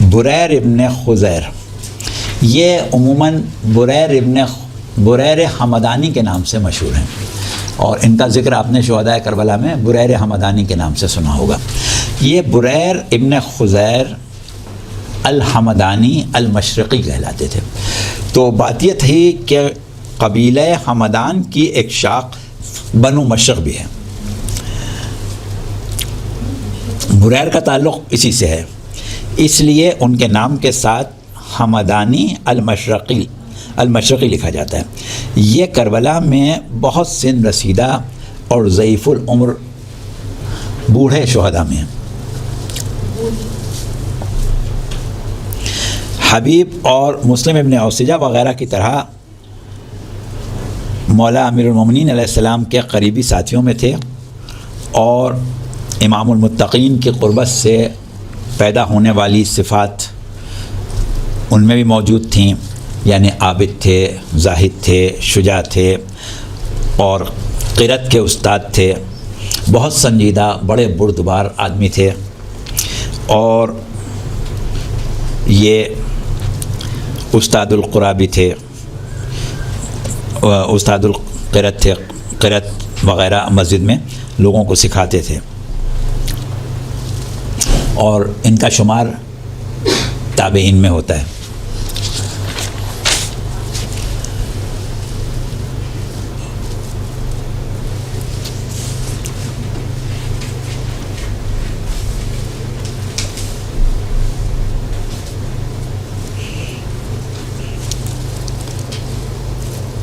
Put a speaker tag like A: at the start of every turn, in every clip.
A: بریر ابن خزیر، یہ عموماً بریر حمدانی کے نام سے مشہور ہیں، اور ان کا ذکر آپ نے شہداء کربلا میں بریر حمدانی کے نام سے سنا ہوگا۔ یہ بریر ابن خزیر الحمدانی المشرقی کہلاتے تھے۔ تو بات یہ تھی کہ قبیلہ حمدان کی ایک شاخ بنو مشرق بھی ہے، بریر کا تعلق اسی سے ہے، اس لیے ان کے نام کے ساتھ حمدانی المشرقی لکھا جاتا ہے۔ یہ کربلا میں بہت سن رسیدہ اور ضعیف العمر بوڑھے شہداء میں ہیں۔ حبیب اور مسلم ابن اوسجہ وغیرہ کی طرح مولا امیر المومنین علیہ السلام کے قریبی ساتھیوں میں تھے، اور امام المتقین کی قربت سے پیدا ہونے والی صفات ان میں بھی موجود تھیں، یعنی عابد تھے، زاہد تھے، شجاع تھے، اور قرأت کے استاد تھے، بہت سنجیدہ بڑے بردبار آدمی تھے، اور یہ استاد القرآ بھی تھے، استاد القرأت تھے، قرأت وغیرہ مسجد میں لوگوں کو سکھاتے تھے، اور ان کا شمار تابعین میں ہوتا ہے۔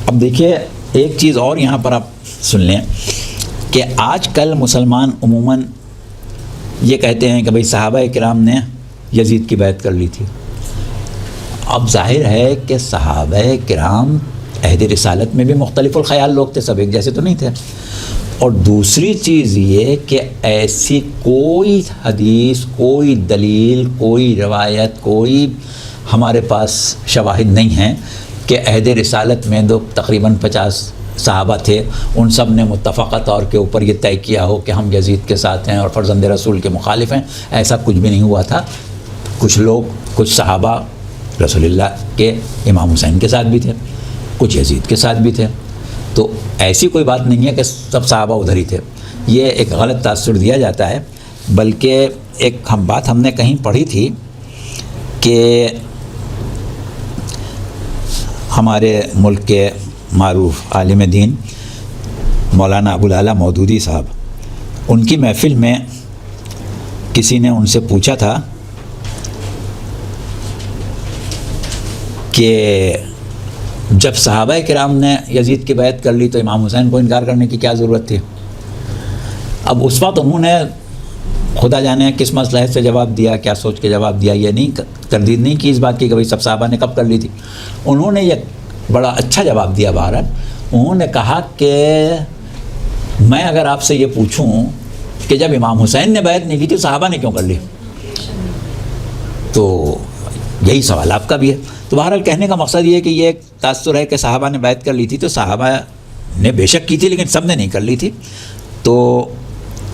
A: اب دیکھیے ایک چیز اور یہاں پر آپ سن لیں کہ آج کل مسلمان عموماً یہ کہتے ہیں کہ بھئی صحابہ کرام نے یزید کی بیعت کر لی تھی۔ اب ظاہر ہے کہ صحابہ کرام عہد رسالت میں بھی مختلف الخیال لوگ تھے، سب ایک جیسے تو نہیں تھے، اور دوسری چیز یہ کہ ایسی کوئی حدیث، کوئی دلیل، کوئی روایت، کوئی ہمارے پاس شواہد نہیں ہیں کہ عہد رسالت میں تقریباً 50 صحابہ تھے، ان سب نے متفقہ طور کے اوپر یہ طے کیا ہو کہ ہم یزید کے ساتھ ہیں اور فرزند رسول کے مخالف ہیں۔ ایسا کچھ بھی نہیں ہوا تھا۔ کچھ صحابہ رسول اللہ کے امام حسین کے ساتھ بھی تھے، کچھ یزید کے ساتھ بھی تھے، تو ایسی کوئی بات نہیں ہے کہ سب صحابہ ادھر ہی تھے۔ یہ ایک غلط تاثر دیا جاتا ہے، بلکہ ایک بات ہم نے کہیں پڑھی تھی کہ ہمارے ملک کے معروف عالم دین مولانا ابوالعلا مودودی صاحب، ان کی محفل میں کسی نے ان سے پوچھا تھا کہ جب صحابہ کرام نے یزید کی بیعت کر لی تو امام حسین کو انکار کرنے کی کیا ضرورت تھی؟ اب اس وقت انہوں نے خدا جانے کس مصلحت سے جواب دیا، کیا سوچ کے جواب دیا، یہ نہیں تردید نہیں کی اس بات کی کہ بھئی سب صحابہ نے کب کر لی تھی۔ انہوں نے یہ بڑا اچھا جواب دیا بہرحال، انہوں نے کہا کہ میں اگر آپ سے یہ پوچھوں کہ جب امام حسین نے بیعت نہیں کی تھی صحابہ نے کیوں کر لی، تو یہی سوال آپ کا بھی ہے۔ تو بہرحال کہنے کا مقصد یہ ہے کہ یہ ایک تاثر ہے کہ صحابہ نے بیعت کر لی تھی، تو صحابہ نے بے شک کی تھی لیکن سب نے نہیں کر لی تھی۔ تو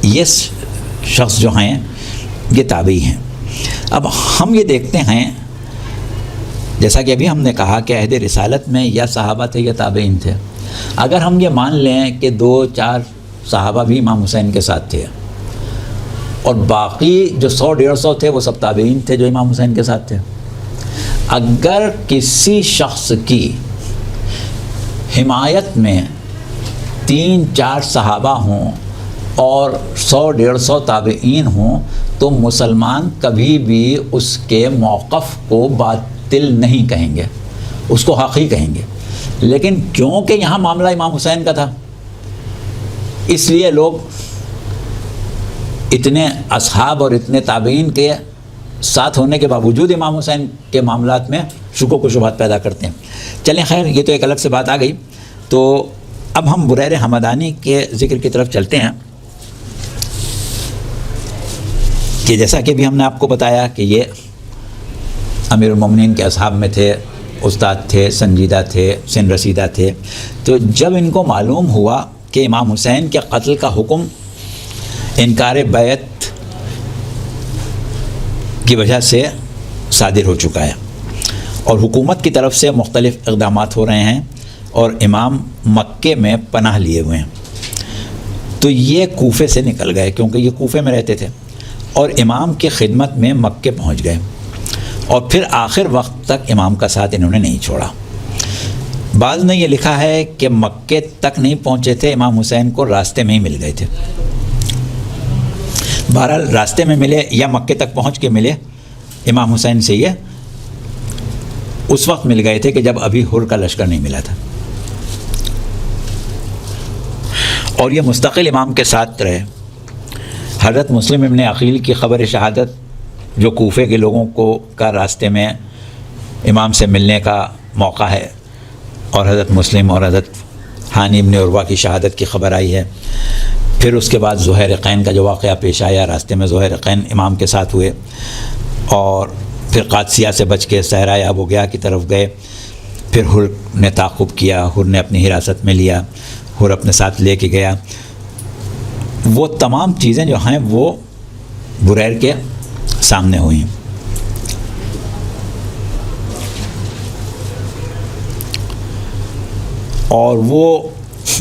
A: یہ شخص جو ہیں یہ تابعی ہیں۔ اب ہم یہ دیکھتے ہیں جیسا کہ ابھی ہم نے کہا کہ عہد رسالت میں یا صحابہ تھے یا تابعین تھے، اگر ہم یہ مان لیں کہ 2-4 صحابہ بھی امام حسین کے ساتھ تھے اور باقی جو 100-150 تھے وہ سب تابعین تھے جو امام حسین کے ساتھ تھے، اگر کسی شخص کی حمایت میں 3-4 صحابہ ہوں اور 100-150 تابعین ہوں تو مسلمان کبھی بھی اس کے موقف کو باطل نہیں کہیں گے، اس کو حق ہی کہیں گے۔ لیکن کیونکہ یہاں معاملہ امام حسین کا تھا، اس لیے لوگ اتنے اصحاب اور اتنے تابعین کے ساتھ ہونے کے باوجود امام حسین کے معاملات میں شکوک و شبہات پیدا کرتے ہیں۔ چلیں خیر، یہ تو ایک الگ سے بات آ گئی۔ تو اب ہم بریر حمدانی کے ذکر کی طرف چلتے ہیں کہ جیسا کہ بھی ہم نے آپ کو بتایا کہ یہ امیر المومنین کے اصحاب میں تھے، استاد تھے، سنجیدہ تھے، سن رسیدہ تھے۔ تو جب ان کو معلوم ہوا کہ امام حسین کے قتل کا حکم انکار بیعت کی وجہ سے صادر ہو چکا ہے اور حکومت کی طرف سے مختلف اقدامات ہو رہے ہیں اور امام مکے میں پناہ لیے ہوئے ہیں. تو یہ کوفے سے نکل گئے کیونکہ یہ کوفے میں رہتے تھے اور امام کی خدمت میں مکے پہنچ گئے اور پھر آخر وقت تک امام کا ساتھ انہوں نے نہیں چھوڑا. بعض نے یہ لکھا ہے کہ مکے تک نہیں پہنچے تھے، امام حسین کو راستے میں ہی مل گئے تھے. بہرحال راستے میں ملے یا مکے تک پہنچ کے ملے امام حسین سے، یہ اس وقت مل گئے تھے کہ جب ابھی حر کا لشکر نہیں ملا تھا اور یہ مستقل امام کے ساتھ رہے. حضرت مسلم ابن عقیل کی خبر شہادت جو کوفے کے لوگوں کو کا راستے میں امام سے ملنے کا موقع ہے اور حضرت مسلم اور حضرت حانی ابن عروہ کی شہادت کی خبر آئی ہے. پھر اس کے بعد زہیرقین کا جو واقعہ پیش آیا، راستے میں زہیرقین امام کے ساتھ ہوئے اور پھر قادسیہ سے بچ کے صحرائے ابو گیا کی طرف گئے. پھر حر نے تعاقب کیا، حر نے اپنی حراست میں لیا، حر اپنے ساتھ لے کے گیا. وہ تمام چیزیں جو ہیں وہ بریر کے سامنے ہوئیں. اور وہ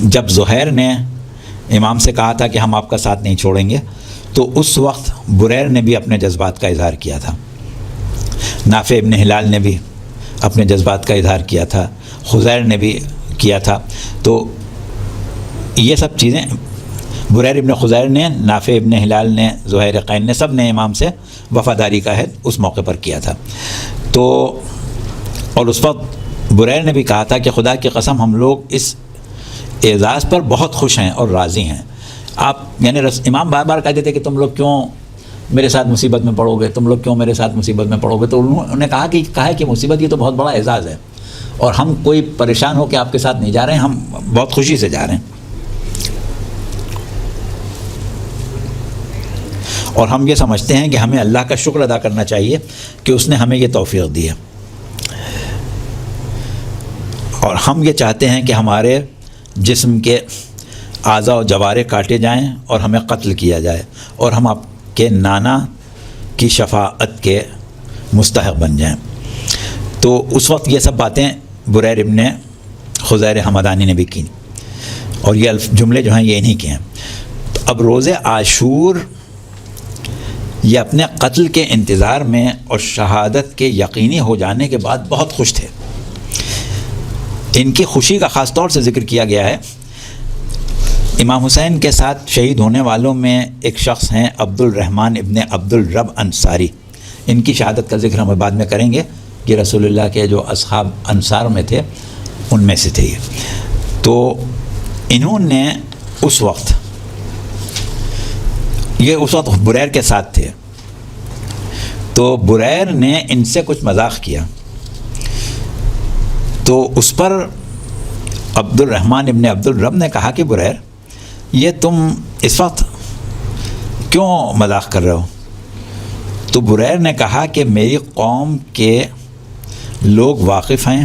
A: جب زہیر نے امام سے کہا تھا کہ ہم آپ کا ساتھ نہیں چھوڑیں گے تو اس وقت بریر نے بھی اپنے جذبات کا اظہار کیا تھا، نافع ابن ہلال نے بھی اپنے جذبات کا اظہار کیا تھا، خزیر نے بھی کیا تھا. تو یہ سب چیزیں بریر ابن خزیر نے، نافع ابن ہلال نے، زہیرقین نے، سب نے امام سے وفاداری کا عہد اس موقع پر کیا تھا. تو اور اس وقت بریر نے بھی کہا تھا کہ خدا کی قسم ہم لوگ اس اعزاز پر بہت خوش ہیں اور راضی ہیں. آپ یعنی امام بار بار کہتے تھے کہ تم لوگ کیوں میرے ساتھ مصیبت میں پڑو گے، تم لوگ کیوں میرے ساتھ مصیبت میں پڑو گے. تو انہوں نے کہا کہ مصیبت یہ تو بہت بڑا اعزاز ہے اور ہم کوئی پریشان ہو کے آپ کے ساتھ نہیں جا رہے ہیں، ہم بہت خوشی سے جا رہے ہیں. اور ہم یہ سمجھتے ہیں کہ ہمیں اللہ کا شکر ادا کرنا چاہیے کہ اس نے ہمیں یہ توفیق دی ہے. اور ہم یہ چاہتے ہیں کہ ہمارے جسم کے اعضاء و جوارے کاٹے جائیں اور ہمیں قتل کیا جائے اور ہم آپ کے نانا کی شفاعت کے مستحق بن جائیں. تو اس وقت یہ سب باتیں بریر ابن خزیر حمدانی نے بھی کی اور یہ جملے جو ہیں یہ انہی کے ہیں. تو اب روز عاشور یہ اپنے قتل کے انتظار میں اور شہادت کے یقینی ہو جانے کے بعد بہت خوش تھے. ان کی خوشی کا خاص طور سے ذکر کیا گیا ہے. امام حسین کے ساتھ شہید ہونے والوں میں ایک شخص ہیں عبد الرحمن ابن عبد الرب انصاری. ان کی شہادت کا ذکر ہم بعد میں کریں گے کہ رسول اللہ کے جو اصحاب انصار میں تھے ان میں سے تھے یہ. تو انہوں نے اس وقت بریر کے ساتھ تھے تو بریر نے ان سے کچھ مذاق کیا تو اس پر عبد الرحمن ابن عبد الرب نے کہا کہ بریر یہ تم اس وقت کیوں مذاق کر رہے ہو. تو بریر نے کہا کہ میری قوم کے لوگ واقف ہیں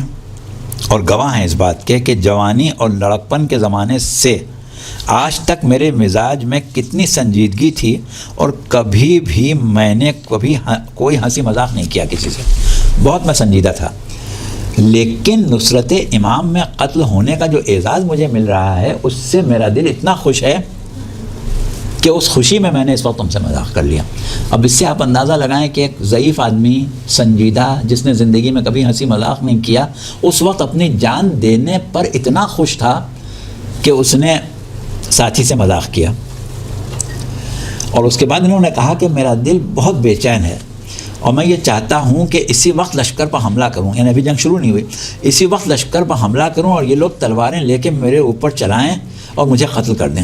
A: اور گواہ ہیں اس بات کے کہ جوانی اور لڑکپن کے زمانے سے آج تک میرے مزاج میں کتنی سنجیدگی تھی اور کبھی بھی میں نے کوئی ہنسی مذاق نہیں کیا کسی سے، بہت میں سنجیدہ تھا. لیکن نصرت امام میں قتل ہونے کا جو اعزاز مجھے مل رہا ہے اس سے میرا دل اتنا خوش ہے کہ اس خوشی میں نے اس وقت تم سے مذاق کر لیا. اب اس سے آپ اندازہ لگائیں کہ ایک ضعیف آدمی سنجیدہ جس نے زندگی میں کبھی ہنسی مذاق نہیں کیا اس وقت اپنی جان دینے پر اتنا خوش تھا کہ اس نے ساتھی سے مذاق کیا. اور اس کے بعد انہوں نے کہا کہ میرا دل بہت بے چین ہے اور میں یہ چاہتا ہوں کہ اسی وقت لشکر پر حملہ کروں، یعنی ابھی جنگ شروع نہیں ہوئی، اسی وقت لشکر پر حملہ کروں اور یہ لوگ تلواریں لے کے میرے اوپر چلائیں اور مجھے قتل کر دیں.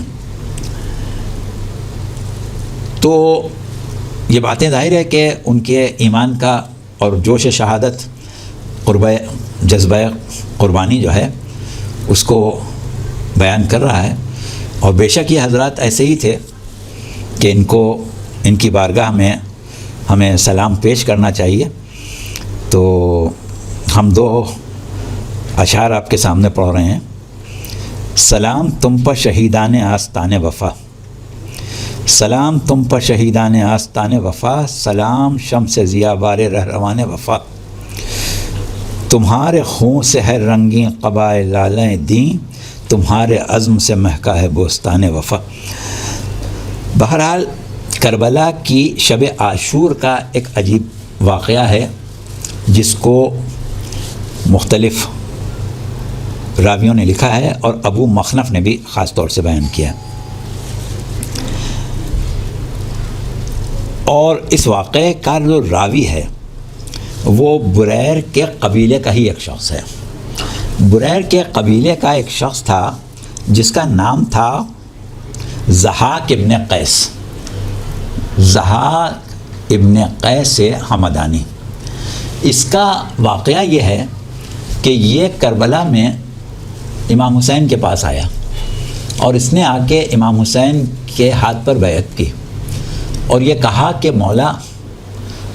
A: تو یہ باتیں ظاہر ہے کہ ان کے ایمان کا اور جوش شہادت جذبہ قربانی جو ہے اس کو بیان کر رہا ہے. اور بے شک یہ حضرات ایسے ہی تھے کہ ان کی بارگاہ میں ہمیں سلام پیش کرنا چاہیے. تو ہم 2 اشعار آپ کے سامنے پڑھ رہے ہیں. سلام تم پر شہیدان آستان وفا، سلام تم پر شہیدان آستان وفا، سلام شمس ضیاء بار رہروان وفا، تمہارے خون سے ہے رنگیں قبائے لالیں دیں، تمہارے عزم سے مہکا ہے بوستان وفا۔ بہرحال کربلا کی شب عاشور کا ایک عجیب واقعہ ہے جس کو مختلف راویوں نے لکھا ہے اور ابو مخنف نے بھی خاص طور سے بیان کیا، اور اس واقعے کا جو راوی ہے وہ بریر کے قبیلے کا ہی ایک شخص ہے۔ بریر کے قبیلے کا ایک شخص تھا جس کا نام تھا ضحاک ابن قیس، ضحاک ابن قیس حمدانی۔ اس کا واقعہ یہ ہے کہ یہ کربلا میں امام حسین کے پاس آیا اور اس نے آ کے امام حسین کے ہاتھ پر بیعت کی اور یہ کہا کہ مولا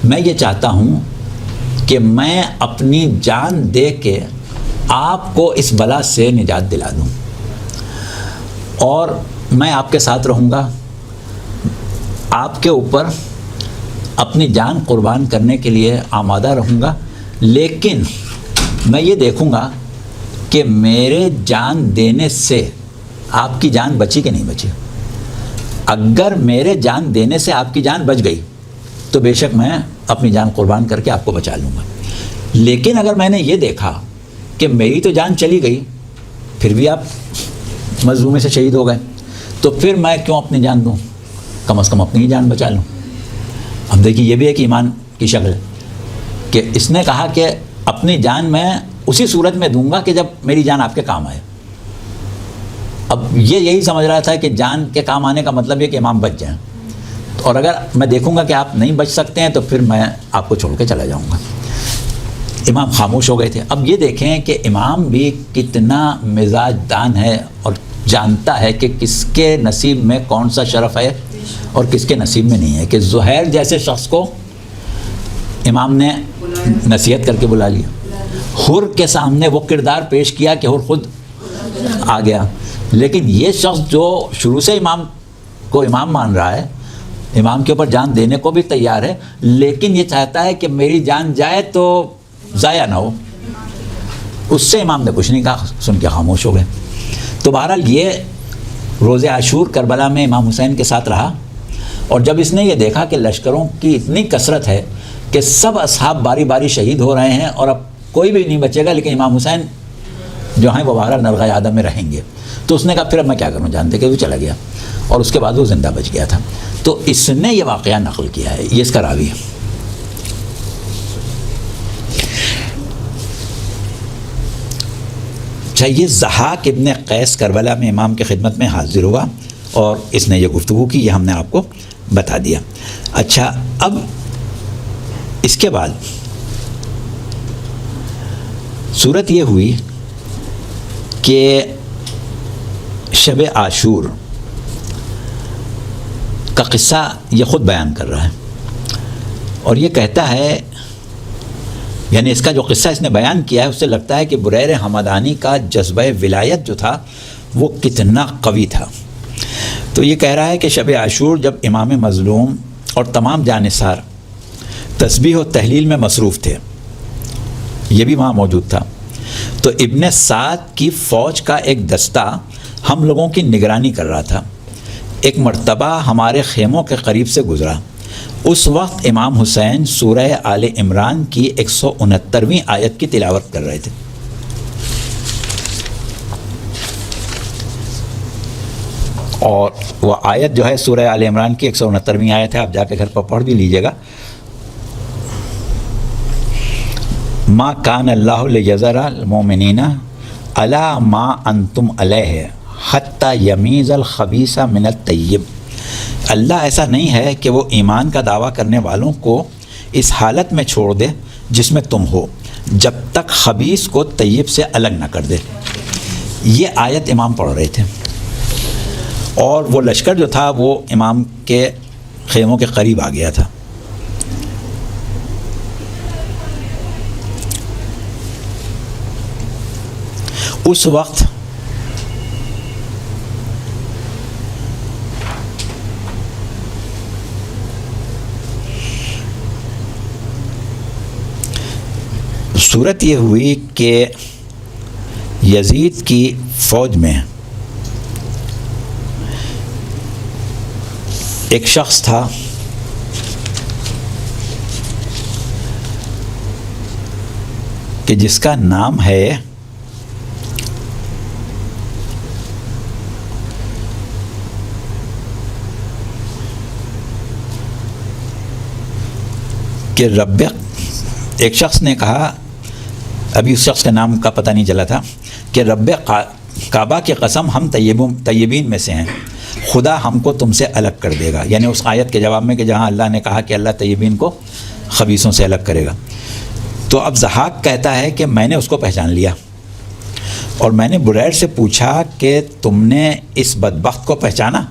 A: میں یہ چاہتا ہوں کہ میں اپنی جان دے کے آپ کو اس بلا سے نجات دلا دوں اور میں آپ کے ساتھ رہوں گا، آپ کے اوپر اپنی جان قربان کرنے کے لیے آمادہ رہوں گا، لیکن میں یہ دیکھوں گا کہ میرے جان دینے سے آپ کی جان بچی کہ نہیں بچی۔ اگر میرے جان دینے سے آپ کی جان بچ گئی تو بے شک میں اپنی جان قربان کر کے آپ کو بچا لوں گا، لیکن اگر میں نے یہ دیکھا کہ میری تو جان چلی گئی پھر بھی آپ مظلومی سے شہید ہو گئے تو پھر میں کیوں اپنی جان دوں، کم از کم اپنی ہی جان بچا لوں۔ اب دیکھیے یہ بھی ایک ایمان کی شکل ہے کہ اس نے کہا کہ اپنی جان میں اسی صورت میں دوں گا کہ جب میری جان آپ کے کام آئے۔ اب یہ یہی سمجھ رہا تھا کہ جان کے کام آنے کا مطلب یہ کہ امام بچ جائیں، اور اگر میں دیکھوں گا کہ آپ نہیں بچ سکتے ہیں تو پھر میں آپ کو چھوڑ کے چلا جاؤں گا۔ امام خاموش ہو گئے تھے۔ اب یہ دیکھیں کہ امام بھی کتنا مزاج دان ہے اور جانتا ہے کہ کس کے نصیب میں کون سا شرف ہے اور کس کے نصیب میں نہیں ہے، کہ زہیر جیسے شخص کو امام نے نصیحت کر کے بلا لیا، حر کے سامنے وہ کردار پیش کیا کہ حر خود آ گیا، لیکن یہ شخص جو شروع سے امام کو امام مان رہا ہے، امام کے اوپر جان دینے کو بھی تیار ہے، لیکن یہ چاہتا ہے کہ میری جان جائے تو ضائع نہ ہو، اس سے امام نے کچھ نہیں کہا، سن کے خاموش ہو گئے۔ تو بہرحال یہ روز عاشور کربلا میں امام حسین کے ساتھ رہا، اور جب اس نے یہ دیکھا کہ لشکروں کی اتنی کثرت ہے کہ سب اصحاب باری باری شہید ہو رہے ہیں اور اب کوئی بھی نہیں بچے گا، لیکن امام حسین جو ہیں وہ بہرحال نرغہ آدم میں رہیں گے، تو اس نے کہا پھر اب میں کیا کروں، جانتے کہ وہ چلا گیا، اور اس کے بعد وہ زندہ بچ گیا تھا۔ تو اس نے یہ واقعہ نقل کیا ہے، یہ اس کا راوی ہے۔ یہ ضحاک ابن قیس کربلا میں امام کی خدمت میں حاضر ہوا اور اس نے یہ گفتگو کی، یہ ہم نے آپ کو بتا دیا۔ اچھا، اب اس کے بعد صورت یہ ہوئی کہ شب عاشور کا قصہ یہ خود بیان کر رہا ہے اور یہ کہتا ہے، یعنی اس کا جو قصہ اس نے بیان کیا ہے اس سے لگتا ہے کہ بریر حمدانی کا جذبہ ولایت جو تھا وہ کتنا قوی تھا۔ تو یہ کہہ رہا ہے کہ شب عاشور جب امام مظلوم اور تمام جانثار تسبیح و تحلیل میں مصروف تھے، یہ بھی وہاں موجود تھا، تو ابن سعد کی فوج کا ایک دستہ ہم لوگوں کی نگرانی کر رہا تھا۔ ایک مرتبہ ہمارے خیموں کے قریب سے گزرا، اس وقت امام حسین سورہ آل عمران کی 169ویں آیت کی تلاوت کر رہے تھے۔ اور وہ آیت جو ہے سورہ آل عمران کی 169ویں آیت ہے، آپ جا کے گھر پر پڑھ بھی لیجئے گا۔ ما کان اللہ لیذر المؤمنین علی ما انتم علیہ حتی یمیز الخبیث من الطیب۔ اللہ ایسا نہیں ہے کہ وہ ایمان کا دعویٰ کرنے والوں کو اس حالت میں چھوڑ دے جس میں تم ہو، جب تک خبیث کو طیب سے الگ نہ کر دے۔ یہ آیت امام پڑھ رہے تھے اور وہ لشکر جو تھا وہ امام کے خیموں کے قریب آ گیا تھا۔ اس وقت صورت یہ ہوئی کہ یزید کی فوج میں ایک شخص تھا کہ جس کا نام ہے کہ ایک شخص نے کہا، ابھی اس شخص کے نام کا پتہ نہیں چلا تھا، کہ رب کعبہ کی قسم ہم طیبین میں سے ہیں، خدا ہم کو تم سے الگ کر دے گا. یعنی اس آیت کے جواب میں کہ جہاں اللہ نے کہا کہ اللہ طیبین کو خبیثوں سے الگ کرے گا. تو اب ضحاک کہتا ہے کہ میں نے اس کو پہچان لیا، اور میں نے بریر سے پوچھا کہ تم نے اس بدبخت کو پہچانا؟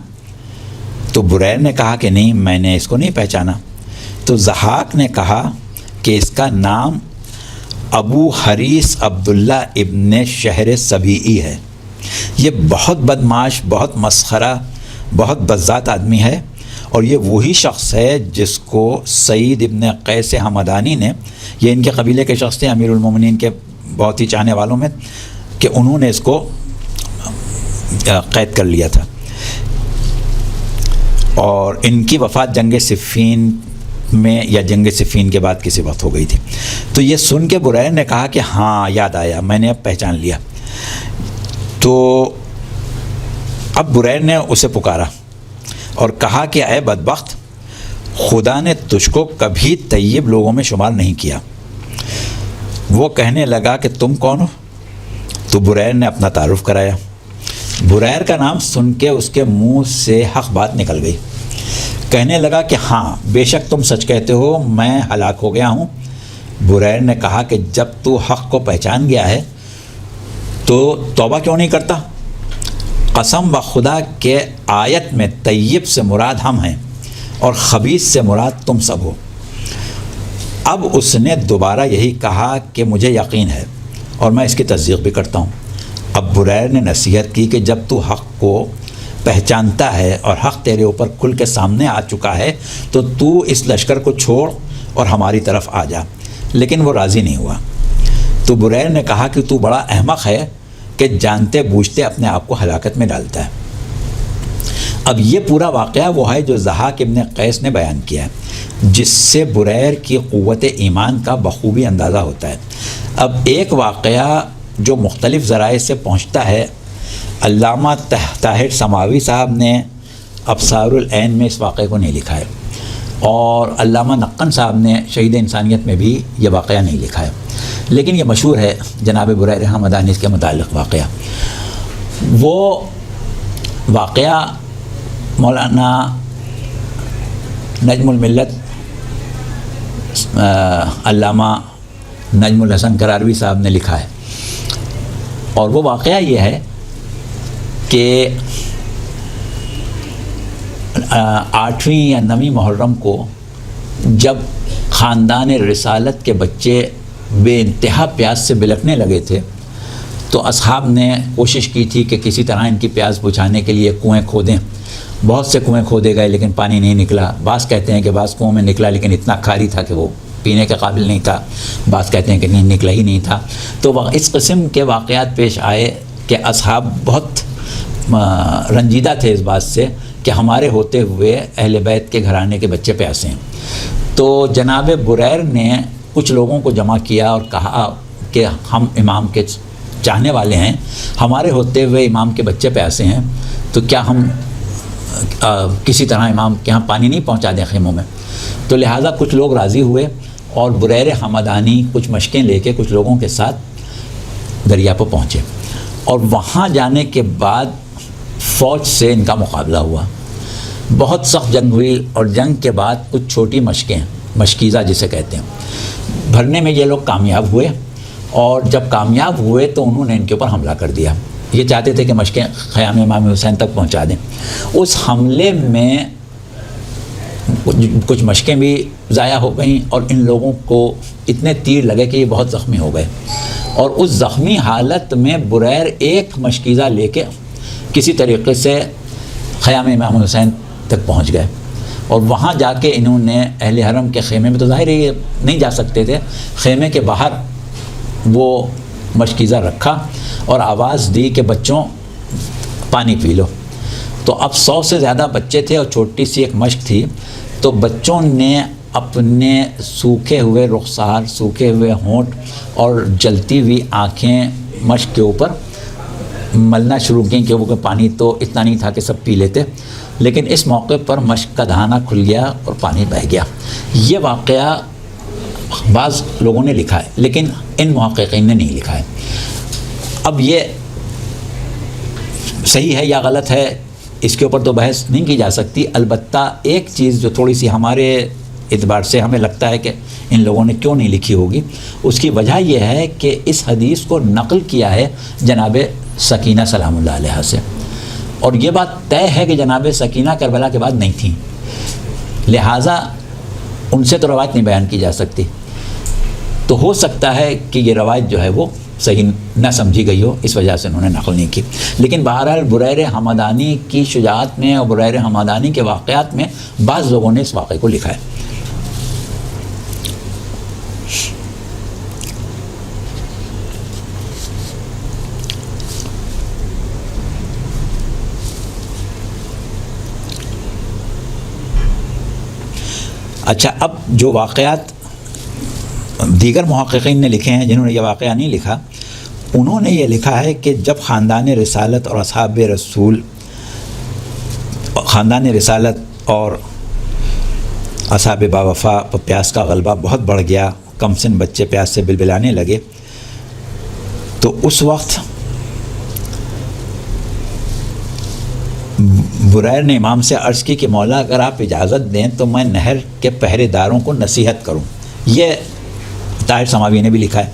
A: تو بریر نے کہا کہ نہیں، میں نے اس کو نہیں پہچانا. تو ضحاک نے کہا کہ اس کا نام ابو حریث عبداللہ ابن شہر سبیعی ہے. یہ بہت بدمعاش، بہت مسخرہ، بہت بذات آدمی ہے، اور یہ وہی شخص ہے جس کو سعید ابن قیس حمدانی نے، یہ ان کے قبیلے کے شخص تھے، امیر المومنین کے بہت ہی چاہنے والوں میں، کہ انہوں نے اس کو قید کر لیا تھا. اور ان کی وفات جنگ صفین میں یا جنگ صفین کے بعد کسی وقت ہو گئی تھی. تو یہ سن کے بریر نے کہا کہ ہاں یاد آیا، میں نے اب پہچان لیا. تو اب بریر نے اسے پکارا اور کہا کہ اے بدبخت، خدا نے تجھ کو کبھی طیب لوگوں میں شمار نہیں کیا. وہ کہنے لگا کہ تم کون ہو؟ تو بریر نے اپنا تعارف کرایا. بریر کا نام سن کے اس کے منہ سے حق بات نکل گئی. کہنے لگا کہ ہاں بے شک تم سچ کہتے ہو، میں ہلاک ہو گیا ہوں. بریر نے کہا کہ جب تو حق کو پہچان گیا ہے تو توبہ کیوں نہیں کرتا؟ قسم بخدا کہ آیت میں طیب سے مراد ہم ہیں اور خبیث سے مراد تم سب ہو. اب اس نے دوبارہ یہی کہا کہ مجھے یقین ہے اور میں اس کی تصدیق بھی کرتا ہوں. اب بریر نے نصیحت کی کہ جب تو حق کو پہچانتا ہے اور حق تیرے اوپر کھل کے سامنے آ چکا ہے تو اس لشکر کو چھوڑ اور ہماری طرف آ جا. لیکن وہ راضی نہیں ہوا. تو بریر نے کہا کہ تو بڑا احمق ہے کہ جانتے بوجھتے اپنے آپ کو ہلاکت میں ڈالتا ہے. اب یہ پورا واقعہ وہ ہے جو ضحاک ابن قیس نے بیان کیا ہے، جس سے بریر کی قوت ایمان کا بخوبی اندازہ ہوتا ہے. اب ایک واقعہ جو مختلف ذرائع سے پہنچتا ہے، علامہ طاہر سماوی صاحب نے ابصار العین میں اس واقعے کو نہیں لکھا ہے، اور علامہ نقن صاحب نے شہید انسانیت میں بھی یہ واقعہ نہیں لکھا ہے. لیکن یہ مشہور ہے جناب بریر حمدانی کے متعلق واقعہ. وہ واقعہ مولانا نجم الملت علامہ نجم الحسن قراروی صاحب نے لکھا ہے، اور وہ واقعہ یہ ہے کہ 8ویں یا 9ویں محرم کو جب خاندان رسالت کے بچے بے انتہا پیاس سے بلکنے لگے تھے تو اصحاب نے کوشش کی تھی کہ کسی طرح ان کی پیاس بجھانے کے لیے کنویں کھودیں. بہت سے کنویں کھودے گئے لیکن پانی نہیں نکلا. بعض کہتے ہیں کہ بعض کنویں میں نکلا لیکن اتنا کھاری تھا کہ وہ پینے کے قابل نہیں تھا. بعض کہتے ہیں کہ نہیں نکلا ہی نہیں تھا. تو اس قسم کے واقعات پیش آئے کہ اصحاب بہت رنجیدہ تھے اس بات سے کہ ہمارے ہوتے ہوئے اہل بیت کے گھرانے کے بچے پیاسے ہیں. تو جناب بریر نے کچھ لوگوں کو جمع کیا اور کہا کہ ہم امام کے چاہنے والے ہیں، ہمارے ہوتے ہوئے امام کے بچے پیاسے ہیں، تو کیا ہم کسی طرح امام کے ہاں پانی نہیں پہنچا دیں خیموں میں. تو لہٰذا کچھ لوگ راضی ہوئے اور بریر حمدانی کچھ مشقیں لے کے کچھ لوگوں کے ساتھ دریا پر پہنچے، اور وہاں جانے کے بعد فوج سے ان کا مقابلہ ہوا. بہت سخت جنگ ہوئی، اور جنگ کے بعد کچھ چھوٹی مشقیں، مشکیزہ جسے کہتے ہیں، بھرنے میں یہ لوگ کامیاب ہوئے. اور جب کامیاب ہوئے تو انہوں نے ان کے اوپر حملہ کر دیا. یہ چاہتے تھے کہ مشقیں خیام امام حسین تک پہنچا دیں. اس حملے میں کچھ مشقیں بھی ضائع ہو گئیں اور ان لوگوں کو اتنے تیر لگے کہ یہ بہت زخمی ہو گئے. اور اس زخمی حالت میں بریر ایک مشکیزہ لے کے کسی طریقے سے خیام امام حسین تک پہنچ گئے. اور وہاں جا کے انہوں نے اہل حرم کے خیمے میں، تو ظاہر ہے یہ نہیں جا سکتے تھے، خیمے کے باہر وہ مشکیزہ رکھا اور آواز دی کہ بچوں پانی پی لو. تو اب 100 سے زیادہ بچے تھے اور چھوٹی سی ایک مشق تھی. تو بچوں نے اپنے سوکھے ہوئے رخسار، سوکھے ہوئے ہونٹ اور جلتی ہوئی آنکھیں مشق کے اوپر ملنا شروع کی کہ وہ پانی تو اتنا نہیں تھا کہ سب پی لیتے، لیکن اس موقع پر مشق کا دہانہ کھل گیا اور پانی بہہ گیا. یہ واقعہ بعض لوگوں نے لکھا ہے لیکن ان محققین نے نہیں لکھا ہے. اب یہ صحیح ہے یا غلط ہے اس کے اوپر تو بحث نہیں کی جا سکتی. البتہ ایک چیز جو تھوڑی سی ہمارے اعتبار سے ہمیں لگتا ہے کہ ان لوگوں نے کیوں نہیں لکھی ہوگی، اس کی وجہ یہ ہے کہ اس حدیث کو نقل کیا ہے جناب سکینہ سلام اللہ علیہ سے، اور یہ بات طے ہے کہ جناب سکینہ کربلا کے بعد نہیں تھیں، لہٰذا ان سے تو روایت نہیں بیان کی جا سکتی. تو ہو سکتا ہے کہ یہ روایت جو ہے وہ صحیح نہ سمجھی گئی ہو، اس وجہ سے انہوں نے نقل نہیں کی. لیکن بہرحال بریر حمدانی کی شجاعت میں اور بریر حمدانی کے واقعات میں بعض لوگوں نے اس واقعے کو لکھا ہے. اچھا، اب جو واقعات دیگر محققین نے لکھے ہیں جنہوں نے یہ واقعہ نہیں لکھا، انہوں نے یہ لکھا ہے کہ جب خاندان رسالت اور اصحاب رسول، خاندان رسالت اور اصحاب باوفا پر پیاس کا غلبہ بہت بڑھ گیا، کم سن بچے پیاس سے بلبلانے لگے، تو اس وقت بریر نے امام سے عرض کی کہ مولا اگر آپ اجازت دیں تو میں نہر کے پہرے داروں کو نصیحت کروں. یہ طاہر سماوی نے بھی لکھا ہے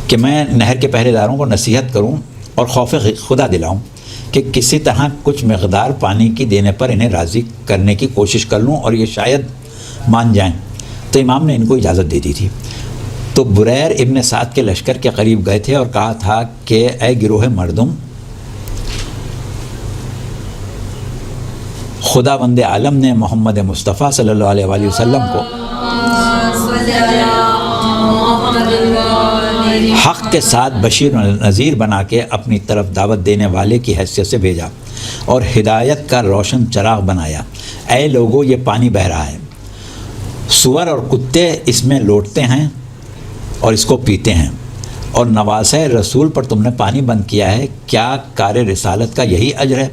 A: کہ میں نہر کے پہرے داروں کو نصیحت کروں اور خوف خدا دلاؤں کہ کسی طرح کچھ مقدار پانی کی دینے پر انہیں راضی کرنے کی کوشش کر لوں اور یہ شاید مان جائیں. تو امام نے ان کو اجازت دے دی تھی. تو بریر ابن سعد کے لشکر کے قریب گئے تھے اور کہا تھا کہ اے گروہ مردم، خدا بند عالم نے محمد مصطفیٰ صلی اللہ علیہ وآلہ وسلم کو حق کے ساتھ بشیر و نذیر بنا کے اپنی طرف دعوت دینے والے کی حیثیت سے بھیجا اور ہدایت کا روشن چراغ بنایا. اے لوگو، یہ پانی بہہ رہا ہے، سور اور کتے اس میں لوٹتے ہیں اور اس کو پیتے ہیں، اور نواسۂ رسول پر تم نے پانی بند کیا ہے، کیا کار رسالت کا یہی اجر ہے؟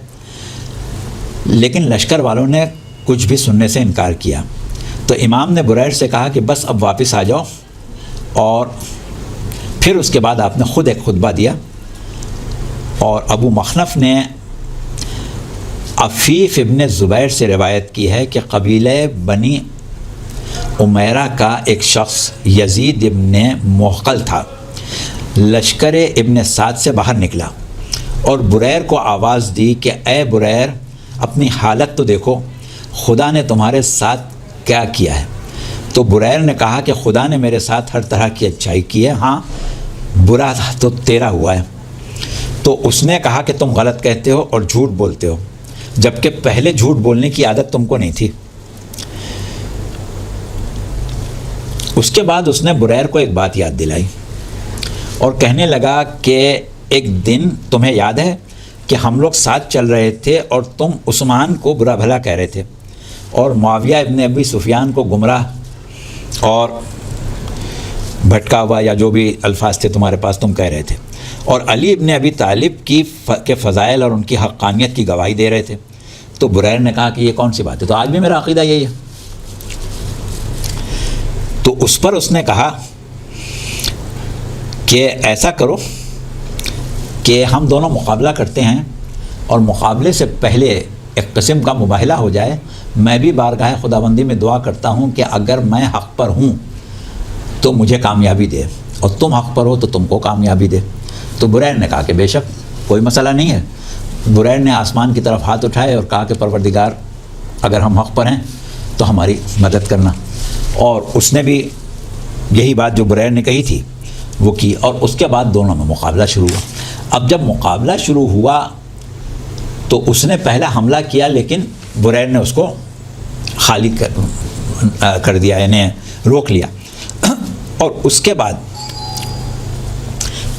A: لیکن لشکر والوں نے کچھ بھی سننے سے انکار کیا. تو امام نے بریر سے کہا کہ بس اب واپس آ جاؤ، اور پھر اس کے بعد آپ نے خود ایک خطبہ دیا. اور ابو مخنف نے عفیف ابن زبیر سے روایت کی ہے کہ قبیلہ بنی امیرہ کا ایک شخص یزید ابن محقل تھا، لشکر ابن سعد سے باہر نکلا اور بریر کو آواز دی کہ اے بریر، اپنی حالت تو دیکھو، خدا نے تمہارے ساتھ کیا کیا ہے. تو بریر نے کہا کہ خدا نے میرے ساتھ ہر طرح کی اچھائی کی ہے، ہاں برا تو تیرا ہوا ہے. تو اس نے کہا کہ تم غلط کہتے ہو اور جھوٹ بولتے ہو، جبکہ پہلے جھوٹ بولنے کی عادت تم کو نہیں تھی. اس کے بعد اس نے بریر کو ایک بات یاد دلائی اور کہنے لگا کہ ایک دن تمہیں یاد ہے کہ ہم لوگ ساتھ چل رہے تھے اور تم عثمان کو برا بھلا کہہ رہے تھے اور معاویہ ابن ابی سفیان کو گمراہ اور بھٹکا ہوا یا جو بھی الفاظ تھے تمہارے پاس تم کہہ رہے تھے، اور علی ابن ابی طالب کے فضائل اور ان کی حقانیت کی گواہی دے رہے تھے. تو بریر نے کہا کہ یہ کون سی بات ہے؟ تو آج بھی میرا عقیدہ یہی ہے. تو اس پر اس نے کہا کہ ایسا کرو کہ ہم دونوں مقابلہ کرتے ہیں اور مقابلے سے پہلے ایک قسم کا مباہلہ ہو جائے. میں بھی بارگاہ خداوندی میں دعا کرتا ہوں کہ اگر میں حق پر ہوں تو مجھے کامیابی دے، اور تم حق پر ہو تو تم کو کامیابی دے. تو بریر نے کہا کہ بے شک کوئی مسئلہ نہیں ہے. بریر نے آسمان کی طرف ہاتھ اٹھائے اور کہا کہ پروردگار، اگر ہم حق پر ہیں تو ہماری مدد کرنا. اور اس نے بھی یہی بات جو بریر نے کہی تھی وہ کی، اور اس کے بعد دونوں میں مقابلہ شروع ہوا. اب جب مقابلہ شروع ہوا تو اس نے پہلا حملہ کیا، لیکن بریر نے اس کو خالی کر دیا، یعنی روک لیا. اور اس کے بعد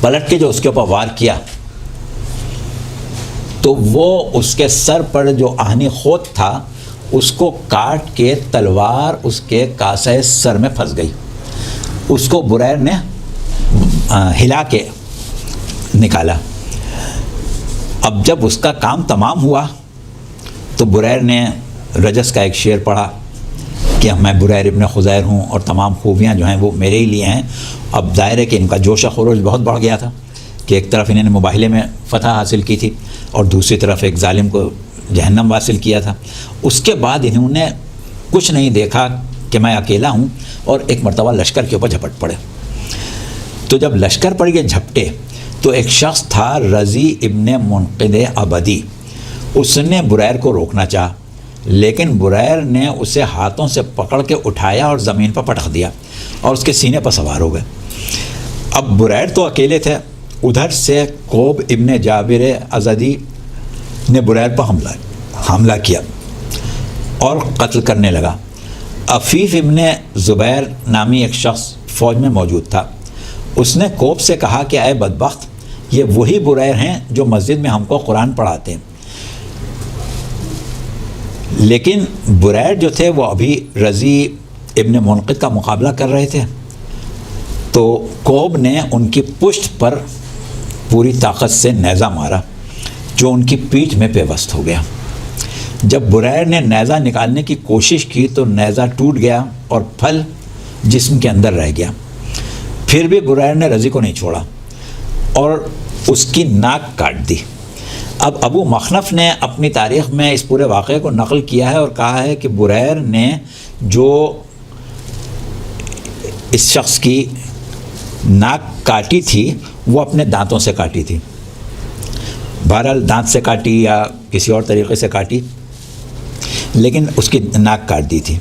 A: پلٹ کے جو اس کے اوپر وار کیا تو وہ اس کے سر پر جو آہنی خود تھا اس کو کاٹ کے تلوار اس کے کاسے سر میں پھنس گئی. اس کو بریر نے ہلا کے نکالا. اب جب اس کا کام تمام ہوا تو بریر نے رجس کا ایک شعر پڑھا کہ میں بریر ابن خزیر ہوں اور تمام خوبیاں جو ہیں وہ میرے ہی لیے ہیں. اب ظاہر ہے کہ ان کا جوش و خروش بہت بڑھ گیا تھا کہ ایک طرف انہوں نے مباہلے میں فتح حاصل کی تھی اور دوسری طرف ایک ظالم کو جہنم حاصل کیا تھا. اس کے بعد انہوں نے کچھ نہیں دیکھا کہ میں اکیلا ہوں اور ایک مرتبہ لشکر کے اوپر جھپٹ پڑے. تو جب لشکر پر یہ جھپٹے تو ایک شخص تھا رضی ابن منقد ابدی. اس نے بریر کو روکنا چاہا لیکن بریر نے اسے ہاتھوں سے پکڑ کے اٹھایا اور زمین پر پٹخ دیا اور اس کے سینے پر سوار ہو گئے. اب بریر تو اکیلے تھے. ادھر سے کوب ابن جابر ازدی نے بریر پر حملہ کیا اور قتل کرنے لگا. عفیف ابن زبیر نامی ایک شخص فوج میں موجود تھا. اس نے کوب سے کہا کہ اے بدبخت، یہ وہی بریر ہیں جو مسجد میں ہم کو قرآن پڑھاتے ہیں. لیکن بریر جو تھے وہ ابھی رضی ابن منقد کا مقابلہ کر رہے تھے. تو کوب نے ان کی پشت پر پوری طاقت سے نیزہ مارا جو ان کی پیٹھ میں پیوست ہو گیا. جب بریر نے نیزہ نکالنے کی کوشش کی تو نیزہ ٹوٹ گیا اور پھل جسم کے اندر رہ گیا. پھر بھی بریر نے رضی کو نہیں چھوڑا اور اس کی ناک کاٹ دی. اب ابو مخنف نے اپنی تاریخ میں اس پورے واقعے کو نقل کیا ہے اور کہا ہے کہ بریر نے جو اس شخص کی ناک کاٹی تھی وہ اپنے دانتوں سے کاٹی تھی. بہرحال دانت سے کاٹی یا کسی اور طریقے سے کاٹی لیکن اس کی ناک کاٹ دی تھی.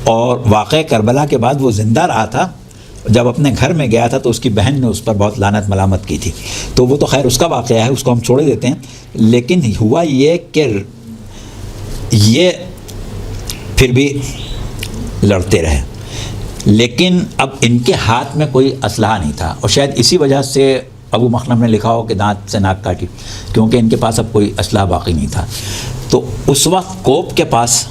A: اور واقعہ کربلا کے بعد وہ زندہ رہا تھا. جب اپنے گھر میں گیا تھا تو اس کی بہن نے اس پر بہت لعنت ملامت کی تھی. تو وہ تو خیر اس کا واقعہ ہے، اس کو ہم چھوڑے دیتے ہیں. لیکن ہوا یہ کہ یہ پھر بھی لڑتے رہے لیکن اب ان کے ہاتھ میں کوئی اسلحہ نہیں تھا اور شاید اسی وجہ سے ابو مخنف نے لکھا ہو کہ دانت سے ناک کاٹی، کیونکہ ان کے پاس اب کوئی اسلحہ باقی نہیں تھا. تو اس وقت کوب کے پاس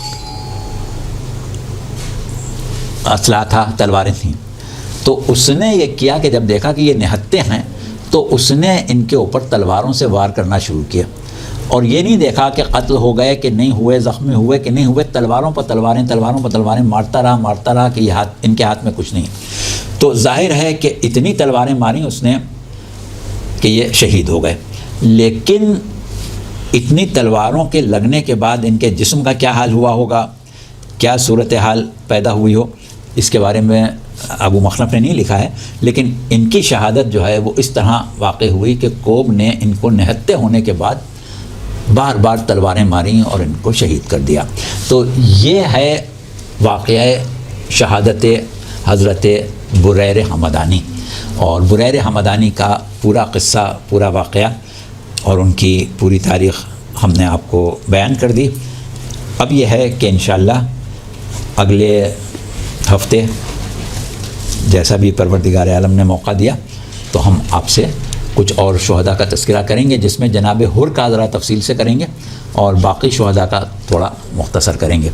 A: اسلحہ تھا، تلواریں تھیں. تو اس نے یہ کیا کہ جب دیکھا کہ یہ نہتے ہیں تو اس نے ان کے اوپر تلواروں سے وار کرنا شروع کیا اور یہ نہیں دیکھا کہ قتل ہو گئے کہ نہیں ہوئے، زخمی ہوئے کہ نہیں ہوئے. تلواروں پر تلواریں مارتا رہا کہ یہ ان کے ہاتھ میں کچھ نہیں. تو ظاہر ہے کہ اتنی تلواریں ماری اس نے کہ یہ شہید ہو گئے. لیکن اتنی تلواروں کے لگنے کے بعد ان کے جسم کا کیا حال ہوا ہوگا، کیا صورتحال پیدا ہوئی ہو، اس کے بارے میں ابو مخنف نے نہیں لکھا ہے. لیکن ان کی شہادت جو ہے وہ اس طرح واقع ہوئی کہ کوب نے ان کو نہتے ہونے کے بعد بار بار تلواریں ماریں اور ان کو شہید کر دیا. تو یہ ہے واقعہ شہادت حضرت بریر حمدانی. اور بریر حمدانی کا پورا قصہ، پورا واقعہ اور ان کی پوری تاریخ ہم نے آپ کو بیان کر دی. اب یہ ہے کہ انشاءاللہ اگلے ہفتے جیسا بھی پروردگار عالم نے موقع دیا تو ہم آپ سے کچھ اور شہداء کا تذکرہ کریں گے، جس میں جناب حر کا ذرا تفصیل سے کریں گے اور باقی شہداء کا تھوڑا مختصر کریں گے.